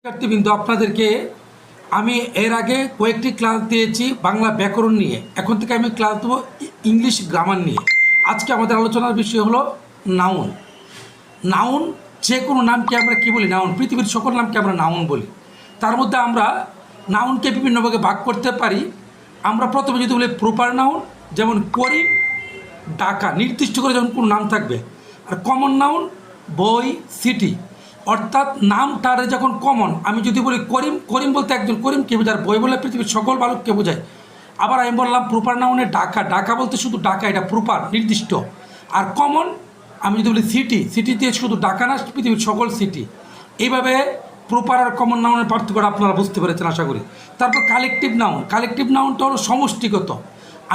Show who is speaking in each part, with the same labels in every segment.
Speaker 1: শিক্ষার্থীবৃন্দ, আপনাদেরকে আমি এর আগে কয়েকটি ক্লাস দিয়েছি বাংলা ব্যাকরণ নিয়ে। এখন থেকে আমি ক্লাস দেবো ইংলিশ গ্রামার নিয়ে। আজকে আমাদের আলোচনার বিষয় হলো নাউন। নাউন যে কোনো নামকে আমরা কী বলি? নাউন। পৃথিবীর সকল নামকে আমরা নাউন বলি। তার মধ্যে আমরা নাউনকে বিভিন্ন ভাগে ভাগ করতে পারি। আমরা প্রথমে যদি বলি প্রপার নাউন, যেমন করিম, ঢাকা, নির্দিষ্ট করে যেমন কোনো নাম থাকবে। আর কমন নাউন, বই, সিটি, অর্থাৎ নামটারে যখন কমন, আমি যদি বলি করিম, করিম বলতে একজন করিমকে বোঝায়, বই বলে পৃথিবীর সকল বালককে বোঝায়। আবার আমি বললাম প্রপার নাউনে ঢাকা, ঢাকা বলতে শুধু ঢাকা, এটা প্রপার, নির্দিষ্ট। আর কমন আমি যদি বলি সিটি, সিটি দিয়ে শুধু ঢাকা না, পৃথিবীর সকল সিটি। এইভাবে প্রপার আর কমন নাউনের পার্থক্যটা আপনারা বুঝতে পেরেছেন আশা করি। তারপর কালেকটিভ নাউন, কালেকটিভ নাউনটা হলো সমষ্টিগত।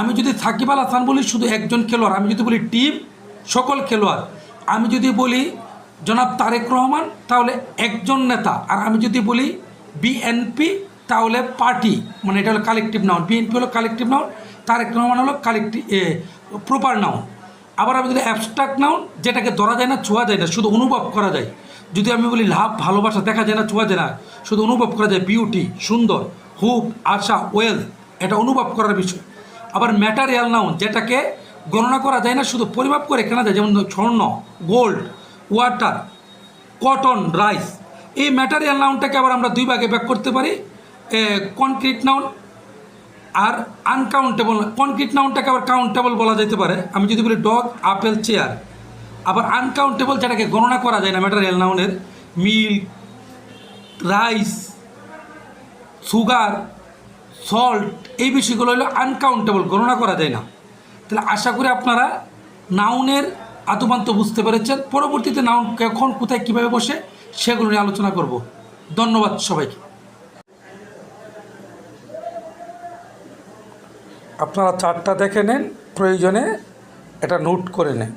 Speaker 1: আমি যদি সাকিব আল হাসান বলি শুধু একজন খেলোয়াড়, আমি যদি বলি টিম, সকল খেলোয়াড়। আমি যদি বলি জনাব তারেক রহমান, তাহলে একজন নেতা। আর আমি যদি বলি বিএনপি, তাহলে পার্টি, মানে এটা হলো কালেকটিভ নাউন। বিএনপি হলো কালেকটিভ নাউন, তারেক রহমান হলো কালেকটিভ প্রপার নাউন। আবার আমি যদি অ্যাবস্ট্রাক্ট নাউন, যেটাকে ধরা যায় না, ছোঁয়া যায় না, শুধু অনুভব করা যায়। যদি আমি বলি লাভ, ভালোবাসা, দেখা যায় না, ছোঁয়া যায় না, শুধু অনুভব করা যায়। বিউটি, সুন্দর, হুপ, আশা, ওয়েলথ, এটা অনুভব করার বিষয়। আবার ম্যাটারিয়াল নাউন, যেটাকে গণনা করা যায় না, শুধু পরিমাপ করে কেনা যায়, যেমন স্বর্ণ, গোল্ড, ওয়াটার, কটন, রাইস। এই ম্যাটারিয়াল নাউনটাকে আবার আমরা দুই ভাগে ভাগ করতে পারি, কনক্রিট নাউন আর আনকাউন্টেবল। কনক্রিট নাউনটাকে আবার কাউন্টেবল বলা যেতে পারে। আমি যদি বলি ডগ, আপেল, চেয়ার। আবার আনকাউন্টেবল, যেটাকে গণনা করা যায় না, ম্যাটারিয়াল নাউনের মিল্ক, রাইস, সুগার, সল্ট, এই বিষয়গুলো হলো আনকাউন্টেবল, গণনা করা যায় না। তাহলে আশা করি আপনারা নাউনের আদ্যোপান্ত বুঝতে পেরেছেন। পরবর্তীতে নাউন কখন, কোথায়, কীভাবে বসে, সেগুলো নিয়ে আলোচনা করব। ধন্যবাদ সবাইকে। আপনারা চার্টটা দেখে নেন, প্রয়োজনে এটা নোট করে নেন।